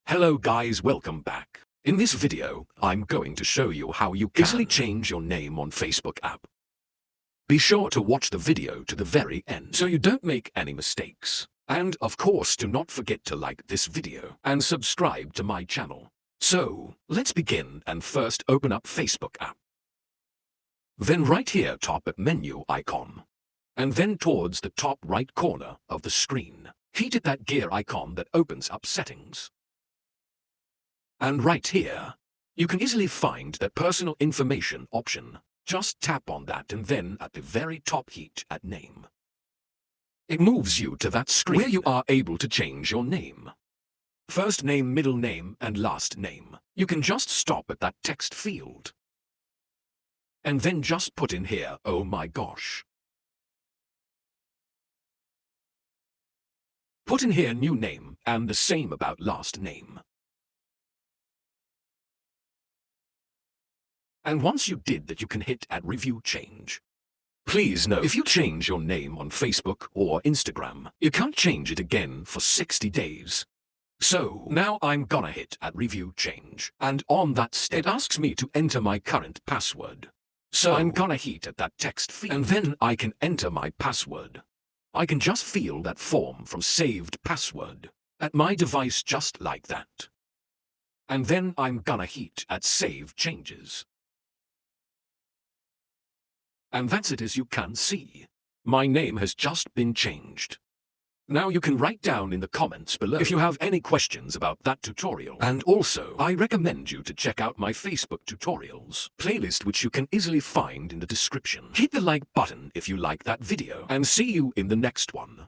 Hello guys, welcome back. In this video, I'm going to show you how you can easily change your name on Facebook app. Be sure to watch the video to the very end so you don't make any mistakes. And of course, do not forget to like this video and subscribe to my channel. So, let's begin and first open up Facebook app. Then right here top at menu icon. And then towards the top right corner of the screen, hit that gear icon that opens up settings. And right here, you can easily find that personal information option. Just tap on that and then at the very top hit at name. It moves you to that screen where you are able to change your name. First name, middle name, and last name. You can just stop at that text field. And then just put in here, oh my gosh. Put in here new name and the same about last name. And once you did that, you can hit add review change. Please note, if you change your name on Facebook or Instagram, you can't change it again for 60 days. So now I'm gonna hit add review change. And on that step, it asks me to enter my current password. So I'm gonna hit at that text field and then I can enter my password. I can just fill that form from saved password at my device just like that. And then I'm gonna hit at save changes. And that's it. As you can see, my name has just been changed. Now you can write down in the comments below if you have any questions about that tutorial. And also, I recommend you to check out my Facebook tutorials playlist, which you can easily find in the description. Hit the like button if you like that video, and see you in the next one.